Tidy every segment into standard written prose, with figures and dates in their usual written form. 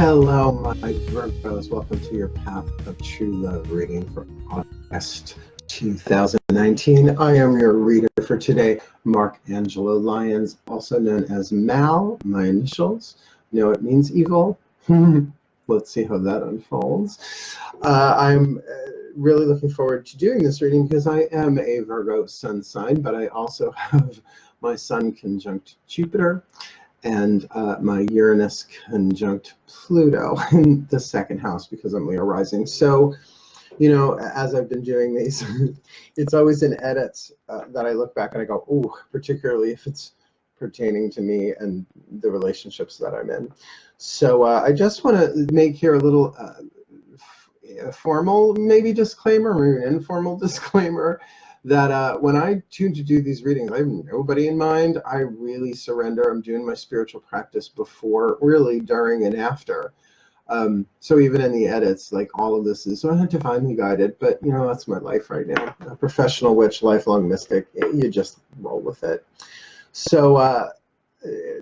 Hello, my Virgos. Welcome to your Path of True Love reading for August 2019. I am your reader for today, Mark Angelo Lyons, also known as Mal, my initials. No, it means evil. Let's see how that unfolds. I'm really looking forward to doing this reading because I am a Virgo sun sign, but I also have my Sun conjunct Jupiter and my Uranus conjunct Pluto in the second house because I'm Leo rising. So, you know, as I've been doing these, it's always in edits that I look back and I go, ooh, particularly if it's pertaining to me and the relationships that I'm in. So I just want to make here a little formal, maybe disclaimer, or an informal disclaimer, that when I tune to do these readings, I have nobody in mind. I really surrender. I'm doing my spiritual practice before, really, during, and after. So even in the edits, like all of this is divinely guided, but you know, that's my life right now. A professional witch, lifelong mystic, you just roll with it. So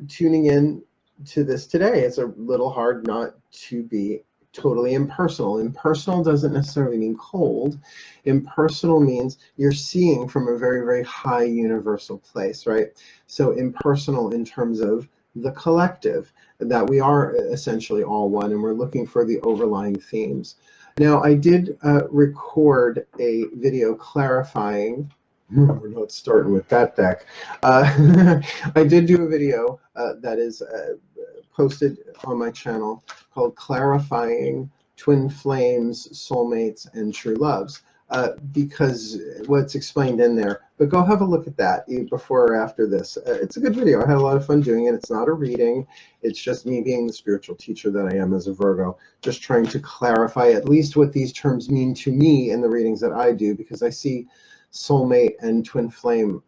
tuning in to this today, it's a little hard not to be totally impersonal. Impersonal doesn't necessarily mean cold. Impersonal means you're seeing from a very, very high universal place, right? So impersonal in terms of the collective, that we are essentially all one, and we're looking for the overlying themes. Now, I did record a video clarifying. We're not starting with that deck. I did do a video that is posted on my channel called Clarifying Twin Flames, Soulmates, and True Loves, because what's explained in there. But go have a look at that before or after this. It's a good video. I had a lot of fun doing it. It's not a reading. It's just me being the spiritual teacher that I am as a Virgo, just trying to clarify at least what these terms mean to me in the readings that I do, because I see soulmate and twin flame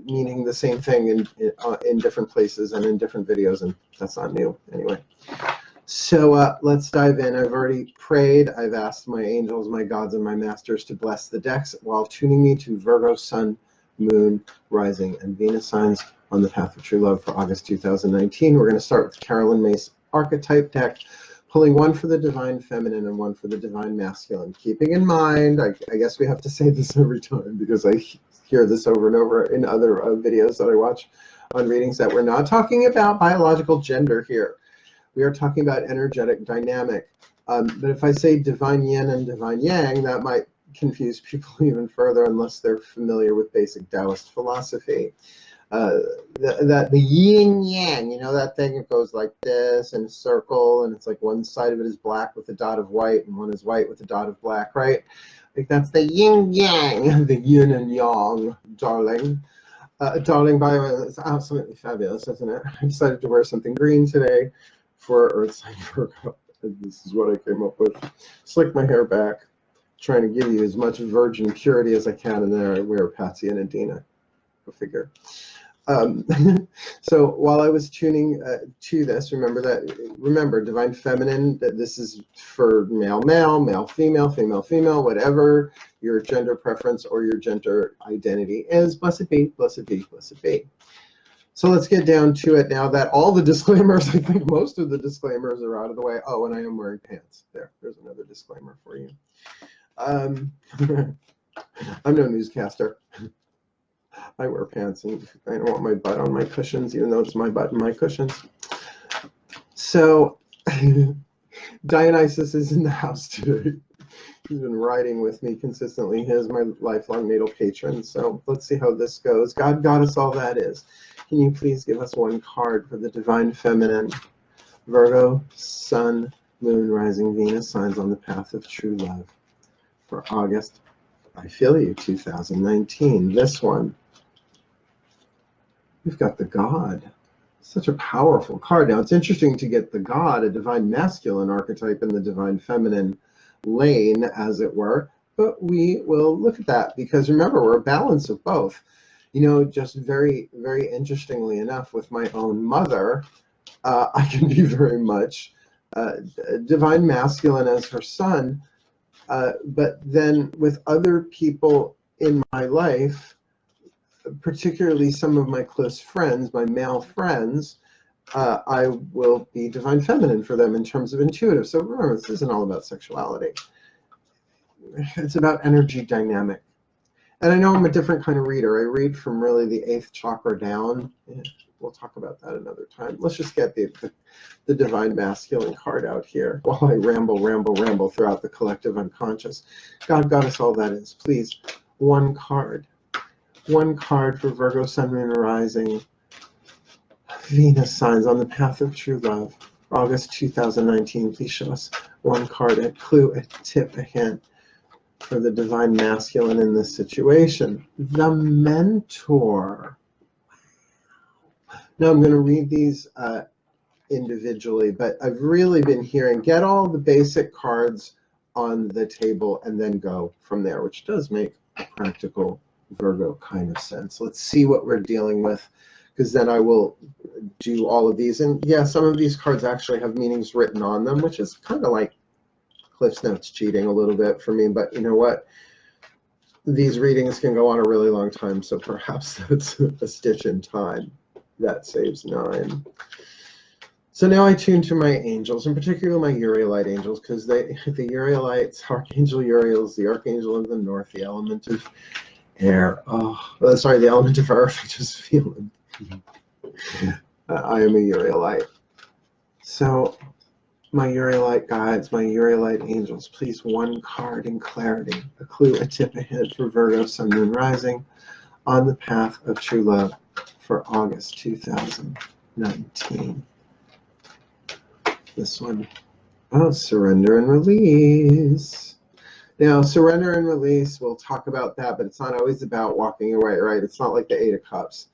meaning the same thing in different places and in different videos, and that's not new anyway. So let's dive in. I've already prayed. I've asked my angels, my gods, and my masters to bless the decks while tuning me to Virgo Sun, Moon, Rising, and Venus signs on the Path of True Love for August 2019. We're going to start with Carolyn Mace Archetype deck, pulling one for the Divine Feminine and one for the Divine Masculine. Keeping in mind, I guess we have to say this every time because I hear this over and over in other videos that I watch on readings, that we're not talking about biological gender here. We are talking about energetic dynamic. But if I say divine yin and divine yang, that might confuse people even further unless they're familiar with basic Taoist philosophy. The yin yang, you know, that thing that goes like this in a circle, and it's like one side of it is black with a dot of white and one is white with a dot of black, right? Like that's the yin yang, the yin and yang, darling. Darling, by the way, it's absolutely fabulous, isn't it? I decided to wear something green today for Earth sign Virgo. This is what I came up with. Slick my hair back, trying to give you as much virgin purity as I can, and then I wear Patsy and Adina. Go figure. So while I was tuning to this, remember divine feminine, that this is for male male, male female, female female, whatever your gender preference or your gender identity is. Blessed be, blessed be, blessed be. So let's get down to it now that all the disclaimers, I think most of the disclaimers are out of the way. Oh, and I am wearing pants. There's another disclaimer for you. I'm no newscaster. I wear pants and I don't want my butt on my cushions, even though it's my butt and my cushions. So Dionysus is in the house today. He's been riding with me consistently. He is my lifelong natal patron. So let's see how this goes. God, Goddess, all that is. Can you please give us one card for the Divine Feminine, Virgo, Sun, Moon, Rising, Venus signs on the Path of True Love for August, I feel you, 2019. This one, we've got the God. Such a powerful card. Now, it's interesting to get the God, a Divine Masculine archetype, in the Divine Feminine lane, as it were. But we will look at that because, remember, we're a balance of both. You know, just very, very interestingly enough, with my own mother, I can be very much Divine Masculine as her son. But then with other people in my life, particularly some of my close friends, my male friends, I will be divine feminine for them in terms of intuitive. So remember, this isn't all about sexuality. It's about energy dynamic. And I know I'm a different kind of reader. I read from really the 8th chakra down. Yeah, we'll talk about that another time. Let's just get the divine masculine card out here while I ramble throughout the collective unconscious. God, Goddess, all that is. Please, one card. One card for Virgo, Sun, Moon, Rising, Venus signs on the path of true love. August 2019. Please show us one card, a clue, a tip, a hint for the divine masculine in this situation. The mentor. Now I'm going to read these individually, but I've really been hearing get all the basic cards on the table and then go from there, which does make a practical Virgo kind of sense. Let's see what we're dealing with, because then I will do all of these. And yeah, some of these cards actually have meanings written on them, which is kind of like Cliff's Notes cheating a little bit for me. But you know what? These readings can go on a really long time, so perhaps that's a stitch in time. That saves 9. So now I tune to my angels, in particular my Urielite angels, because the Urielites, Archangel Uriel is the Archangel of the North, the element of air. Oh, sorry, the element of earth. I just feel it. I am a Urielite. So my Urielite guides, my Urielite angels, please one card in clarity, a clue, a tip, a hint for Virgo, Sun, Moon, Rising on the path of true love for August 2019. This one, surrender and release. Now, surrender and release, we'll talk about that, but it's not always about walking away, right? It's not like the 8 of Cups.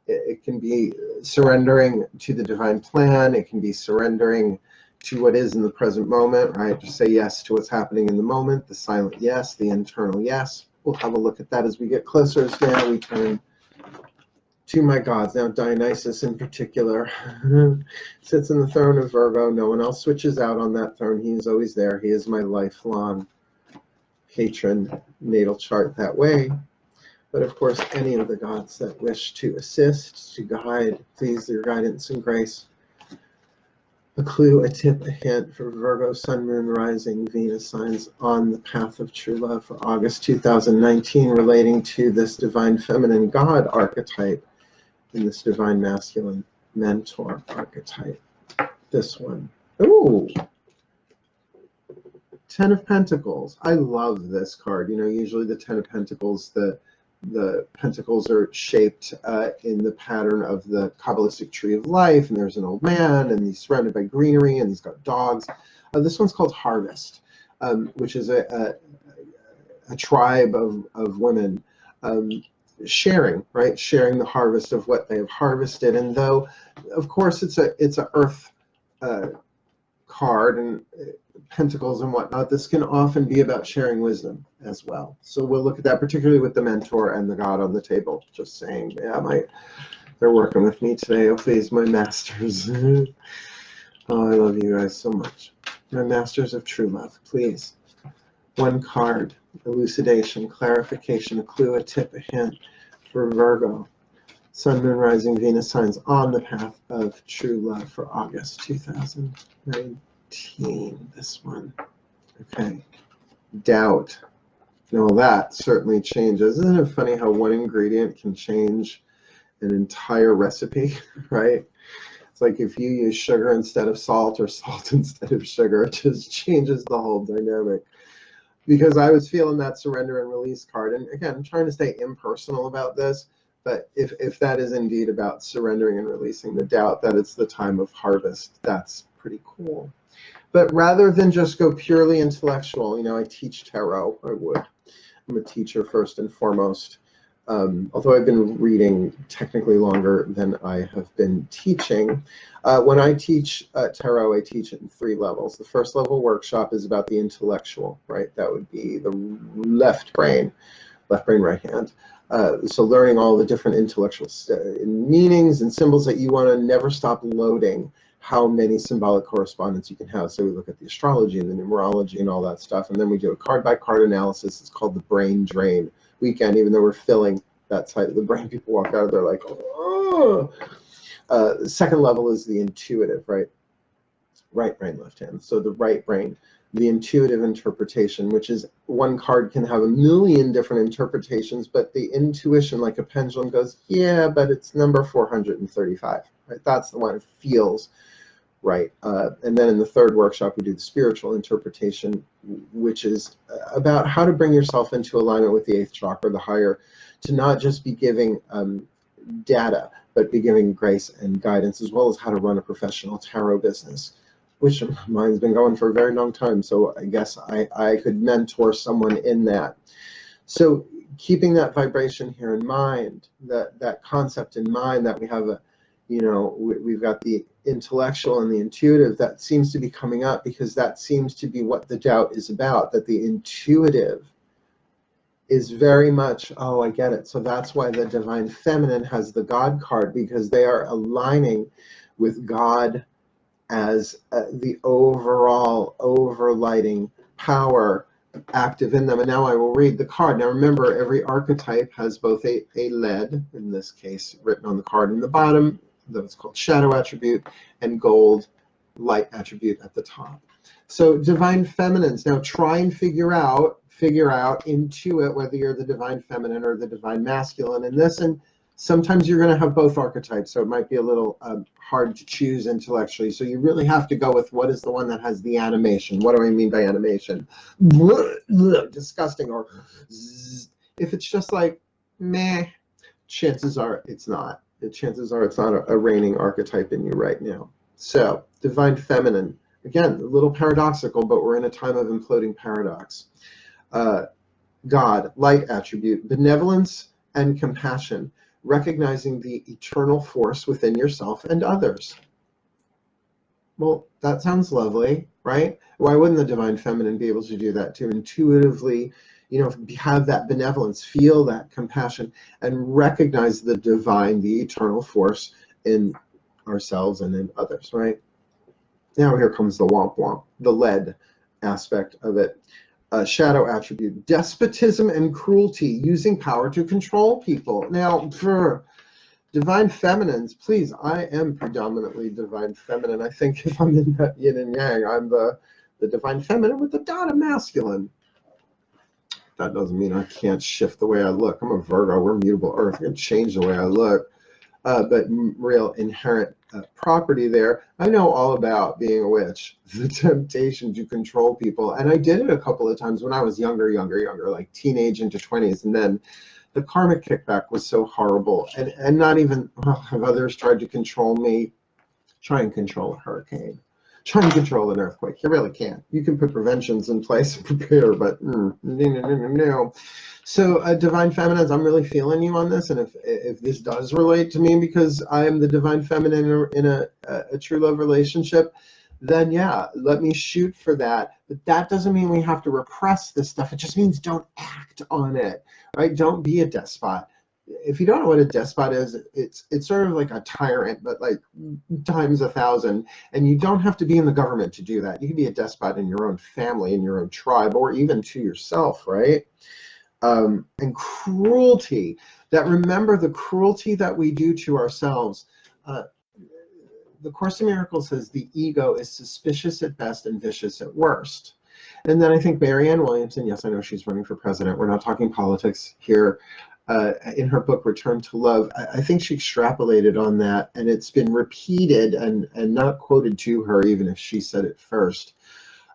It can be surrendering to the divine plan. It can be surrendering to what is in the present moment, right? Just say yes to what's happening in the moment, the silent yes, the internal yes. We'll have a look at that as we get closer. So now we turn to my gods. Now, Dionysus in particular sits in the throne of Virgo. No one else switches out on that throne. He is always there. He is my lifelong patron, natal chart that way. But of course, any of the gods that wish to assist, to guide, please, their guidance and grace. A clue, a tip, a hint for Virgo, Sun, Moon, Rising, Venus signs on the path of true love for August 2019 relating to this divine feminine God archetype and this divine masculine mentor archetype. This one. Ooh! 10 of Pentacles. I love this card. You know, usually the 10 of Pentacles, the pentacles are shaped in the pattern of the Kabbalistic tree of life, and there's an old man, and he's surrounded by greenery, and he's got dogs. This one's called Harvest, which is a tribe of women sharing, right? Sharing the harvest of what they have harvested. And though, of course, it's a earth card and pentacles and whatnot, this can often be about sharing wisdom as well. So we'll look at that, particularly with the mentor and the god on the table. Just saying, yeah, they're working with me today. Oh, please, my masters. Oh, I love you guys so much. My masters of true love, please. One card, elucidation, clarification, a clue, a tip, a hint for Virgo. Sun, Moon, Rising, Venus signs on the path of true love for August 2019. This one. Okay. Doubt. Now that certainly changes. Isn't it funny how one ingredient can change an entire recipe, right? It's like if you use sugar instead of salt or salt instead of sugar, it just changes the whole dynamic. Because I was feeling that surrender and release card. And again, I'm trying to stay impersonal about this. But if that is indeed about surrendering and releasing the doubt that it's the time of harvest, that's pretty cool. But rather than just go purely intellectual, you know, I teach tarot. I'm a teacher first and foremost. Although I've been reading technically longer than I have been teaching. When I teach tarot, I teach it in 3 levels. The first level workshop is about the intellectual, right? That would be the left brain, right hand. So learning all the different intellectual meanings and symbols that you want to never stop loading how many symbolic correspondence you can have. So we look at the astrology and the numerology and all that stuff. And then we do a card-by-card analysis. It's called the brain drain weekend, even though we're filling that side of the brain. People walk out of there like, oh. Second level is the intuitive, right? Right brain, left hand. So the right brain, the intuitive interpretation, which is one card can have a million different interpretations, but the intuition, like a pendulum, goes, yeah, but it's number 435, right? That's the one. It feels right. And then in the third workshop, we do the spiritual interpretation, which is about how to bring yourself into alignment with the eighth chakra, the higher, to not just be giving data, but be giving grace and guidance, as well as how to run a professional tarot business, which mine's been going for a very long time. So I guess I could mentor someone in that. So keeping that vibration here in mind, that concept in mind, that we have a, we've got the intellectual and the intuitive, that seems to be coming up, because that seems to be what the doubt is about, that the intuitive is very much, oh, I get it. So that's why the divine feminine has the God card, because they are aligning with God as the overall overlighting power active in them. And now I will read the card. Now remember, every archetype has both a lead, in this case written on the card in the bottom, that's called shadow attribute, and gold, light attribute at the top. So divine feminines, now try and figure out, intuit whether you're the divine feminine or the divine masculine in this. And sometimes you're going to have both archetypes, so it might be a little hard to choose intellectually. So you really have to go with what is the one that has the animation. What do I mean by animation? Disgusting, or zzz. If it's just like meh, chances are it's not. The chances are it's not a reigning archetype in you right now. So divine feminine, again, a little paradoxical, but we're in a time of imploding paradox. God, light attribute, benevolence and compassion, recognizing the eternal force within yourself and others. Well, that sounds lovely, right? Why wouldn't the divine feminine be able to do that, to intuitively, have that benevolence, feel that compassion, and recognize the divine, the eternal force in ourselves and in others, right? Now here comes the womp womp, the lead aspect of it. Shadow attribute, despotism and cruelty, using power to control people. Now, for divine feminines, please, I am predominantly divine feminine. I think if I'm in that yin and yang, I'm the divine feminine with the dot of masculine. That doesn't mean I can't shift the way I look. I'm a Virgo, we're mutable earth. I can change the way I look. But real inherent property there. I know all about being a witch, the temptation to control people. And I did it a couple of times when I was younger, like teenage into 20s. And then the karmic kickback was so horrible. And not even have others tried to control me. Try and control a hurricane. Try and control an earthquake. You really can't. You can put preventions in place and prepare, but no. So divine feminines, I'm really feeling you on this. And if this does relate to me because I am the divine feminine in a true love relationship, then yeah, let me shoot for that. But that doesn't mean we have to repress this stuff. It just means don't act on it, right? Don't be a despot. If you don't know what a despot is, it's sort of like a tyrant, but like times 1,000. And you don't have to be in the government to do that. You can be a despot in your own family, in your own tribe, or even to yourself, right? And cruelty, that remember the cruelty that we do to ourselves. The Course in Miracles says the ego is suspicious at best and vicious at worst. And then I think Marianne Williamson, yes, I know she's running for president. We're not talking politics here. In her book, Return to Love, I think she extrapolated on that, and it's been repeated and not quoted to her, even if she said it first,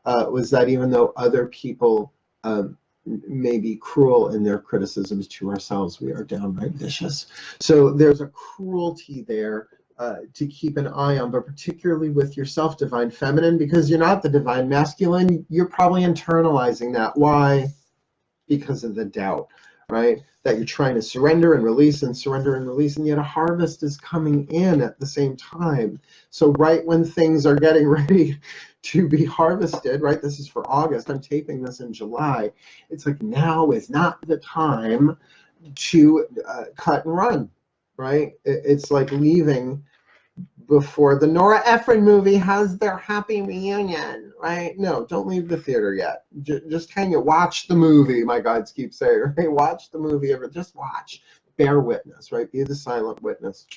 was that even though other people may be cruel in their criticisms to ourselves, we are downright vicious. So there's a cruelty there to keep an eye on, but particularly with yourself, divine feminine, because you're not the divine masculine. You're probably internalizing that. Why? Because of the doubt, right? That you're trying to surrender and release and surrender and release, and yet a harvest is coming in at the same time. So right when things are getting ready to be harvested, right? This is for August. I'm taping this in July. It's like now is not the time to cut and run, right? It's like leaving before the Nora Ephron movie has their happy reunion, right? No, don't leave the theater yet. Just hang it. Watch the movie, my guides keep saying, right? Watch the movie. Just watch. Bear witness, right? Be the silent witness.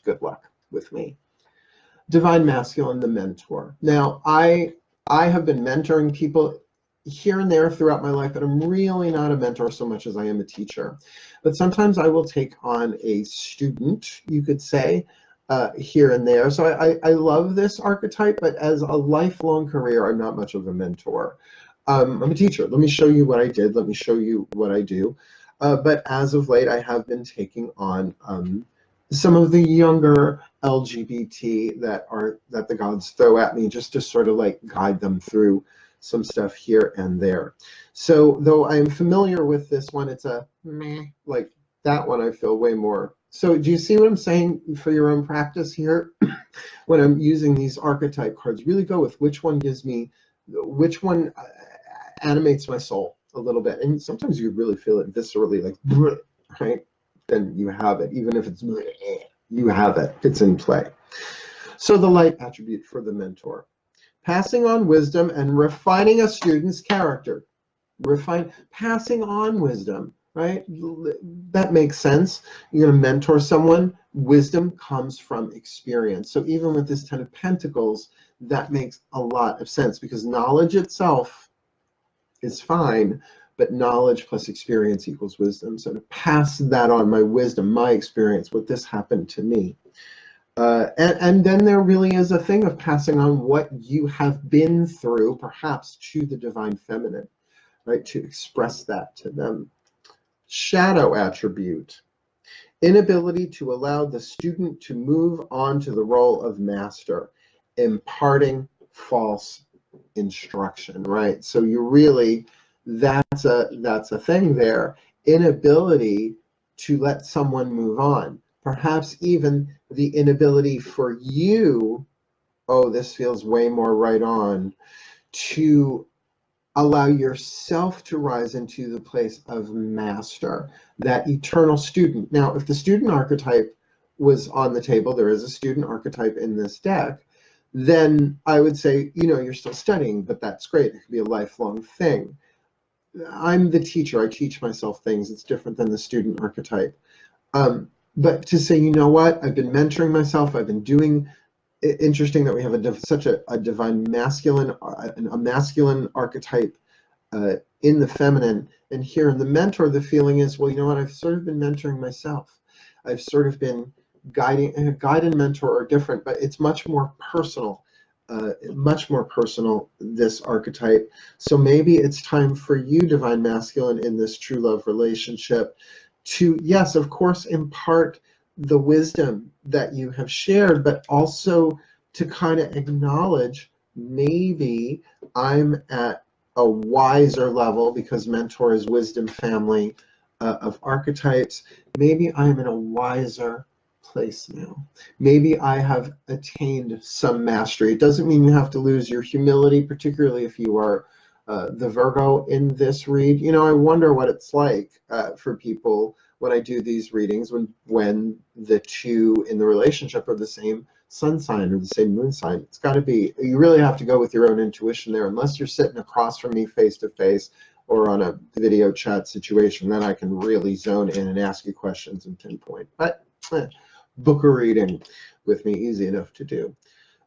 Good luck. with me. Divine masculine, the mentor. Now, I have been mentoring people here and there throughout my life, but I'm really not a mentor so much as I am a teacher. But sometimes I will take on a student, you could say, here and there. So I love this archetype, but as a lifelong career, I'm not much of a mentor. I'm a teacher. Let me show you what I did. Let me show you what I do. But as of late, I have been taking on some of the younger LGBT that the gods throw at me, just to sort of like guide them through some stuff here and there. So though I'm familiar with this one, it's a meh, like that one I feel way more. So do you see what I'm saying for your own practice here? When I'm using these archetype cards, really go with which one gives me, which one animates my soul a little bit. And sometimes you really feel it viscerally, like, right? Then you have it, even if it's, you have it, it's in play. So the light attribute for the mentor. Passing on wisdom and refining a student's character. Passing on wisdom, right? That makes sense. You're going to mentor someone. Wisdom comes from experience. So even with this Ten of Pentacles, that makes a lot of sense, because knowledge itself is fine, but knowledge plus experience equals wisdom. So to pass that on, my wisdom, my experience, what this happened to me. And then there really is a thing of passing on what you have been through, perhaps to the divine feminine, right? To express that to them. Shadow attribute. Inability to allow the student to move on to the role of master, imparting false instruction, right? So you really, that's a thing there. Inability to let someone move on. Perhaps even the inability for you, oh, this feels way more right on, to allow yourself to rise into the place of master, that eternal student. Now, if the student archetype was on the table, there is a student archetype in this deck, then I would say, you know, you're still studying, but that's great. It could be a lifelong thing. I'm the teacher. I teach myself things. It's different than the student archetype. But to say, you know what, I've been mentoring myself, I've been doing, interesting that we have such a divine masculine, a masculine archetype in the feminine, and here in the mentor, the feeling is, well, you know what, I've sort of been mentoring myself. I've sort of been guiding, and a guide and mentor are different, but it's much more personal, this archetype. So maybe it's time for you, divine masculine, in this true love relationship, to, yes, of course, impart the wisdom that you have shared, but also to kind of acknowledge, maybe I'm at a wiser level, because mentor is wisdom family of archetypes. Maybe I'm in a wiser place now. Maybe I have attained some mastery. It doesn't mean you have to lose your humility, particularly if you are the Virgo in this read. You know, I wonder what it's like for people when I do these readings, when the two in the relationship are the same sun sign or the same moon sign. It's got to be, you really have to go with your own intuition there, unless you're sitting across from me face to face or on a video chat situation. Then I can really zone in and ask you questions and pinpoint. But book a reading with me, easy enough to do.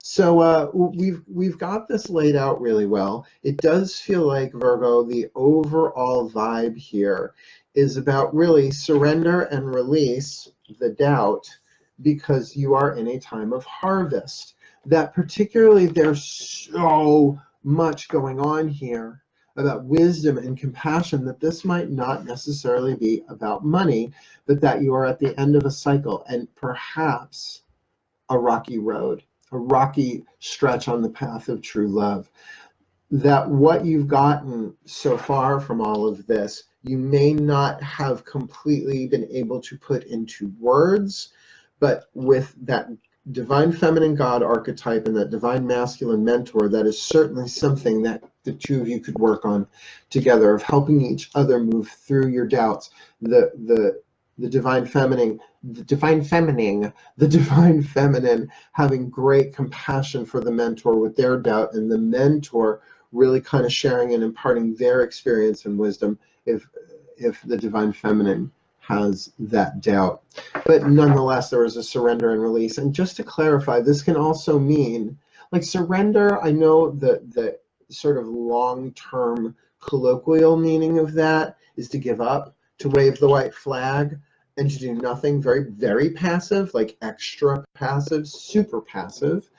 So we've got this laid out really well. It does feel like, Virgo, the overall vibe here is about really surrender and release the doubt, because you are in a time of harvest. That particularly there's so much going on here about wisdom and compassion, that this might not necessarily be about money, but that you are at the end of a cycle, and perhaps a rocky road, a rocky stretch on the path of true love. That what you've gotten so far from all of this, you may not have completely been able to put into words, but with that divine feminine God archetype and that divine masculine mentor, that is certainly something that the two of you could work on together, of helping each other move through your doubts. The divine feminine having great compassion for the mentor with their doubt, and the mentor really kind of sharing and imparting their experience and wisdom if the divine feminine has that doubt. But nonetheless, there is a surrender and release. And just to clarify, this can also mean, like surrender, I know the sort of long-term colloquial meaning of that is to give up, to wave the white flag, and to do nothing, very, very passive, like extra passive, super passive.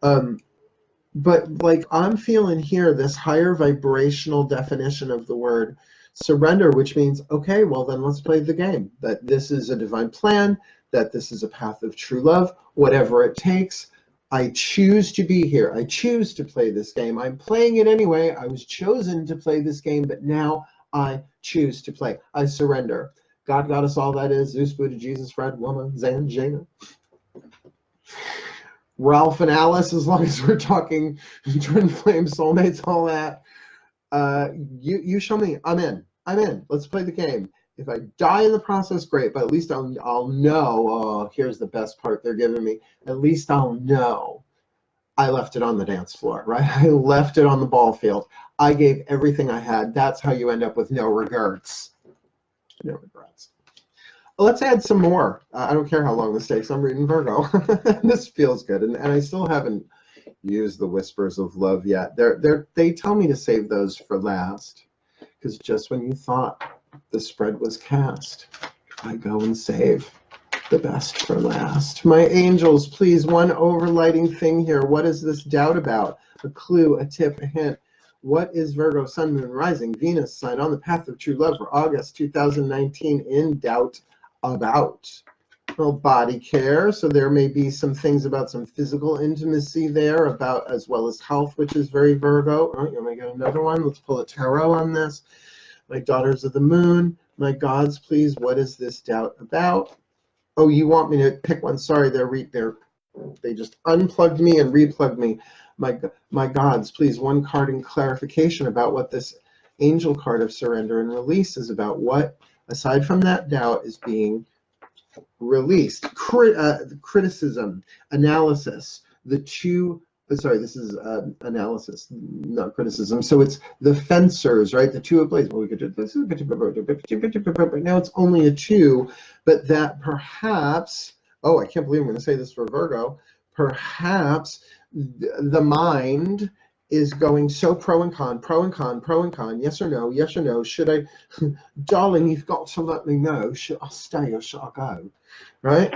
But like I'm feeling here this higher vibrational definition of the word surrender, which means, okay, well then let's play the game. That this is a divine plan, that this is a path of true love, whatever it takes. I choose to be here. I choose to play this game. I'm playing it anyway. I was chosen to play this game, but now I choose to play. I surrender. God, Goddess, all that is, Zeus, Buddha, Jesus, Fred, woman, Zan, Jaina. Ralph and Alice, as long as we're talking twin flame soulmates, all that. You show me. I'm in. Let's play the game. If I die in the process, great. But at least I'll know. Oh, here's the best part they're giving me. At least I'll know I left it on the dance floor, right? I left it on the ball field. I gave everything I had. That's how you end up with no regrets. No regrets. Let's add some more. I don't care how long this takes. I'm reading Virgo. This feels good. And I still haven't used the Whispers of Love yet. They tell me to save those for last. Because just when you thought the spread was cast, I go and save the best for last. My angels, please, one overlighting thing here. What is this doubt about? A clue, a tip, a hint. What is Virgo, Sun, Moon, Rising, Venus sign on the path of true love for August 2019 in doubt about? Well, body care, so there may be some things about some physical intimacy there, about as well as health, which is very Virgo. All right, you want me to get another one? Let's pull a tarot on this. My daughters of the moon, my gods, please, what is this doubt about? Oh, you want me to pick one? Sorry, they just unplugged me and replugged me. My gods, please, one card in clarification about what this angel card of surrender and release is about. What, aside from that doubt, is being released? Criticism, analysis, the two, sorry, this is analysis, not criticism. So it's the fencers, right? The two of blades. Well, we could do this. Now it's only a two, but that perhaps, oh, I can't believe I'm going to say this for Virgo, perhaps the mind is going so pro and con, yes or no, should I, darling, you've got to let me know, should I stay or should I go, right?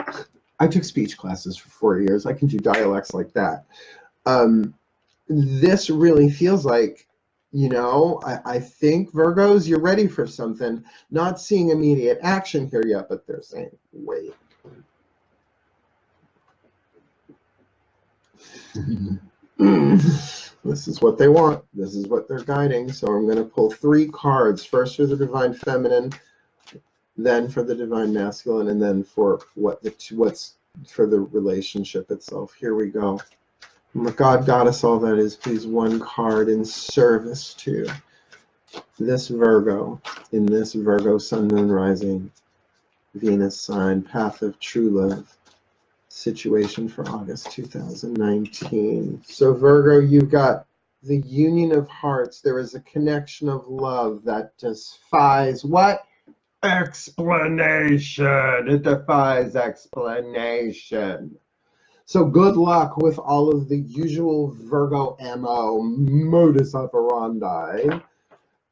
I took speech classes for 4 years. I can do dialects like that. This really feels like, you know, I think Virgos, you're ready for something. Not seeing immediate action here yet, but they're saying, wait. This is what they want. This is what they're guiding. So I'm going to pull 3 cards. First for the divine feminine, then for the divine masculine, and then for what's for the relationship itself. Here we go. God, Goddess, all that is, please, one card in service to this Virgo, in this Virgo Sun, Moon, Rising, Venus sign, path of true love, situation for August 2019. So Virgo, you've got the union of hearts. There is a connection of love that defies what? Explanation. It defies explanation. So good luck with all of the usual Virgo MO, modus operandi,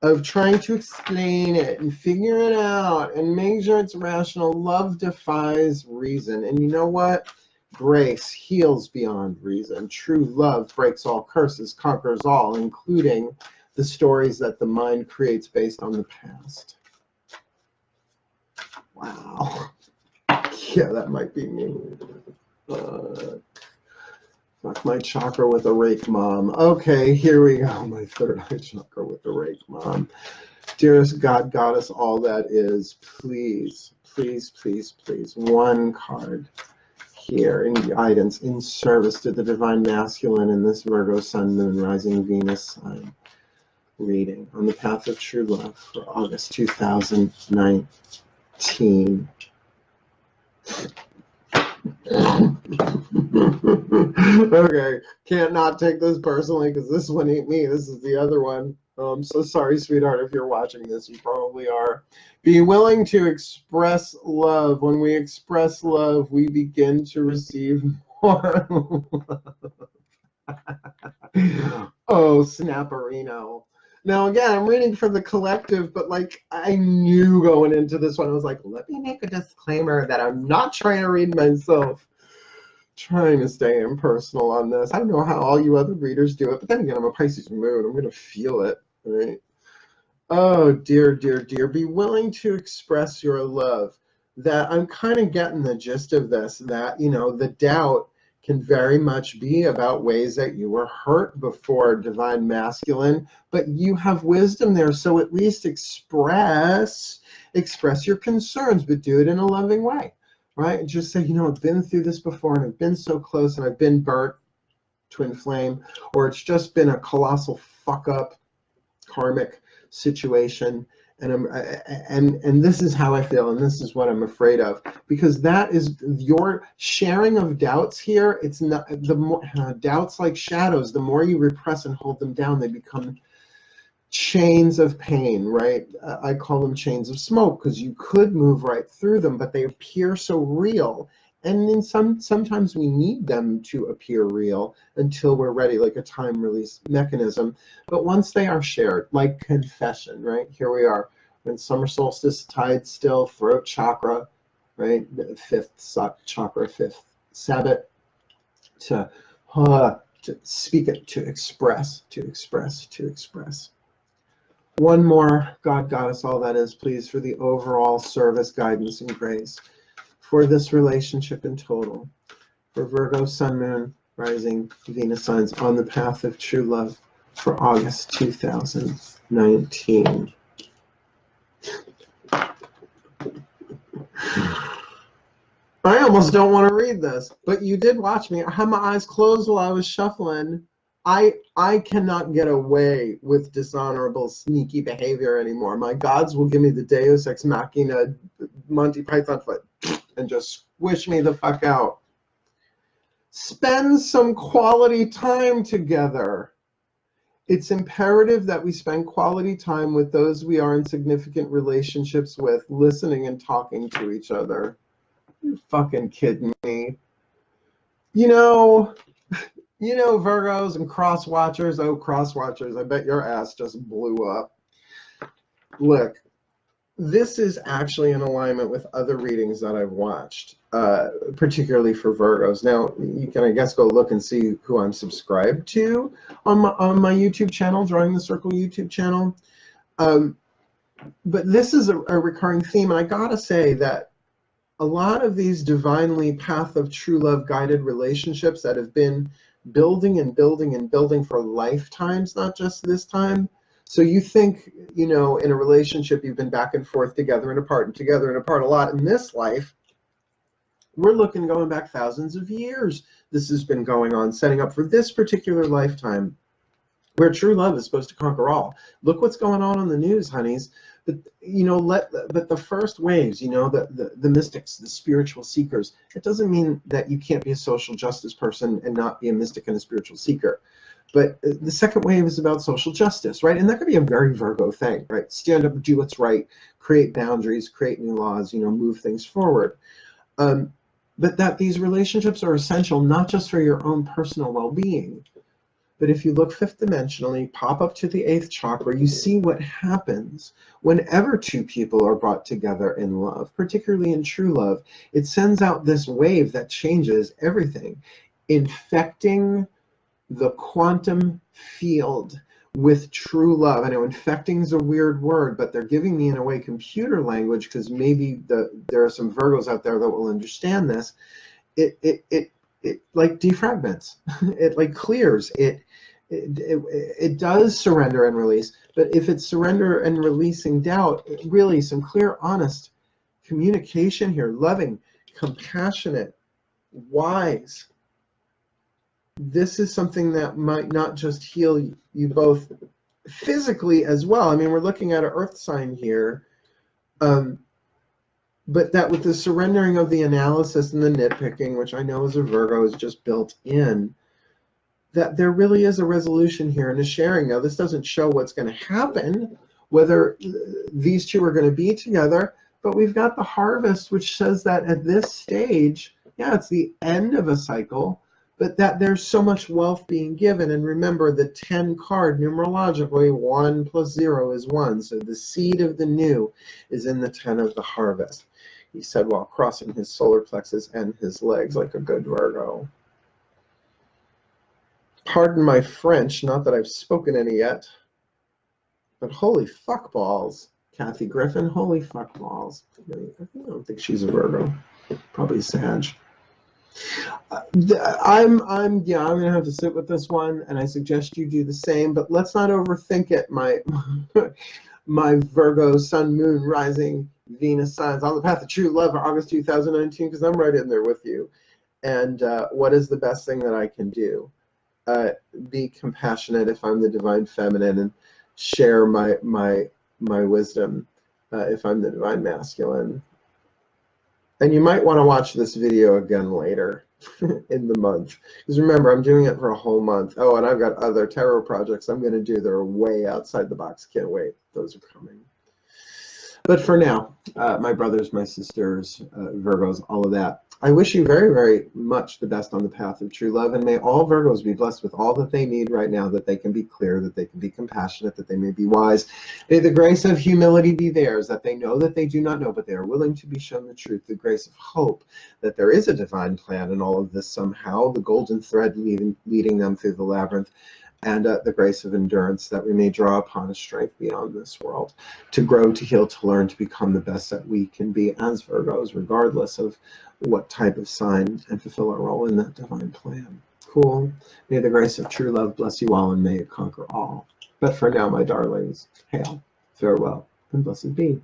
of trying to explain it and figure it out and make sure it's rational. Love defies reason. And you know what? Grace heals beyond reason. True love breaks all curses, conquers all, including the stories that the mind creates based on the past. Wow. Yeah, that might be me. Fuck my chakra with a rake, mom. Okay, here we go. My third eye chakra with the rake, mom. Dearest God, Goddess, all that is, please, please, please, please, one card here in guidance, in service to the divine masculine in this Virgo Sun, Moon, Rising, Venus sign reading on the path of true love for August 2019. Okay, can't not take this personally because this one ain't me. This is the other one. Oh, I'm so sorry, sweetheart, if you're watching this. You probably are. Be willing to express love. When we express love, we begin to receive more love. Oh, snapperino. Now, again, I'm reading for the collective, but like I knew going into this one, I was like, let me make a disclaimer that I'm not trying to read myself. Trying to stay impersonal on this. I don't know how all you other readers do it, but then again, I'm a Pisces moon. I'm going to feel it, right? Oh, dear, dear, dear. Be willing to express your love. That I'm kind of getting the gist of this, that, you know, the doubt can very much be about ways that you were hurt before, divine masculine, but you have wisdom there. So at least express your concerns, but do it in a loving way. Right? And just say, you know, I've been through this before and I've been so close and I've been burnt, twin flame, or it's just been a colossal fuck up karmic situation. And this is how I feel, and this is what I'm afraid of, because that is your sharing of doubts here. It's not the more doubts, like shadows, the more you repress and hold them down, they become chains of pain, right? I call them chains of smoke because you could move right through them, but they appear so real. And then sometimes we need them to appear real until we're ready, like a time release mechanism. But once they are shared, like confession, right? Here we are, when summer solstice, tide still, throat chakra, right? The fifth chakra, fifth Sabbath, to speak it, to express, to express, to express. One more, God, Goddess, all that is, please, for the overall service, guidance, and grace for this relationship in total, for Virgo, Sun, Moon, Rising, Venus signs on the path of true love for August 2019. I almost don't want to read this, but you did watch me. I had my eyes closed while I was shuffling. I cannot get away with dishonorable, sneaky behavior anymore. My gods will give me the Deus Ex Machina Monty Python foot and just squish me the fuck out. Spend some quality time together. It's imperative that we spend quality time with those we are in significant relationships with, listening and talking to each other. You're fucking kidding me. You know, Virgos and cross watchers. Oh, cross watchers, I bet your ass just blew up. Look, this is actually in alignment with other readings that I've watched, particularly for Virgos. Now, you can, I guess, go look and see who I'm subscribed to on my YouTube channel, Drawing the Circle YouTube channel. But this is a recurring theme, and I gotta say that a lot of these divinely path of true love guided relationships that have been building and building and building for lifetimes, not just this time. So you think, in a relationship, you've been back and forth, together and apart, and together and apart a lot. In this life, we're looking going back thousands of years. This has been going on, setting up for this particular lifetime, where true love is supposed to conquer all. Look what's going on the news, honeys. But but the first waves, the mystics, the spiritual seekers. It doesn't mean that you can't be a social justice person and not be a mystic and a spiritual seeker. But the second wave is about social justice, right? And that could be a very Virgo thing, right? Stand up, do what's right, create boundaries, create new laws, move things forward. But that these relationships are essential not just for your own personal well-being, but if you look fifth dimensionally, pop up to the eighth chakra, you see what happens whenever two people are brought together in love, particularly in true love. It sends out this wave that changes everything, infecting the quantum field with true love. I know infecting is a weird word, but they're giving me, in a way, computer language, because maybe there are some Virgos out there that will understand this. It like defragments. It like clears. It does surrender and release. But if it's surrender and releasing doubt, really some clear, honest communication here, loving, compassionate, wise. This is something that might not just heal you both physically as well. I mean, we're looking at an earth sign here. But that with the surrendering of the analysis and the nitpicking, which I know as a Virgo is just built in, that there really is a resolution here and a sharing. Now, this doesn't show what's going to happen, whether these two are going to be together, but we've got the harvest, which says that at this stage, yeah, it's the end of a cycle, but that there's so much wealth being given. And remember, the 10 card, numerologically, 1 plus 0 is 1. So the seed of the new is in the 10 of the harvest. He said while crossing his solar plexus and his legs like a good Virgo. Pardon my French, not that I've spoken any yet, but holy fuck balls. Kathy Griffin, holy fuck balls. I don't think she's a Virgo. Probably Sag. I'm gonna have to sit with this one, and I suggest you do the same. But let's not overthink it. My Virgo Sun, Moon, Rising, Venus signs on the path of true love for August 2019, because I'm right in there with you. And what is the best thing that I can do? Be compassionate if I'm the divine feminine, and share my wisdom if I'm the divine masculine. And you might want to watch this video again later in the month. Because remember, I'm doing it for a whole month. Oh, and I've got other tarot projects I'm going to do that are way outside the box. Can't wait. Those are coming. But for now, my brothers, my sisters, Virgos, all of that, I wish you very, very much the best on the path of true love. And may all Virgos be blessed with all that they need right now, that they can be clear, that they can be compassionate, that they may be wise. May the grace of humility be theirs, that they know that they do not know, but they are willing to be shown the truth. The grace of hope, that there is a divine plan in all of this somehow, the golden thread leading them through the labyrinth. And the grace of endurance, that we may draw upon a strength beyond this world, to grow, to heal, to learn, to become the best that we can be as Virgos, regardless of what type of sign, and fulfill our role in that divine plan. Cool. May the grace of true love bless you all, and may it conquer all. But for now, my darlings, hail, farewell, and blessed be.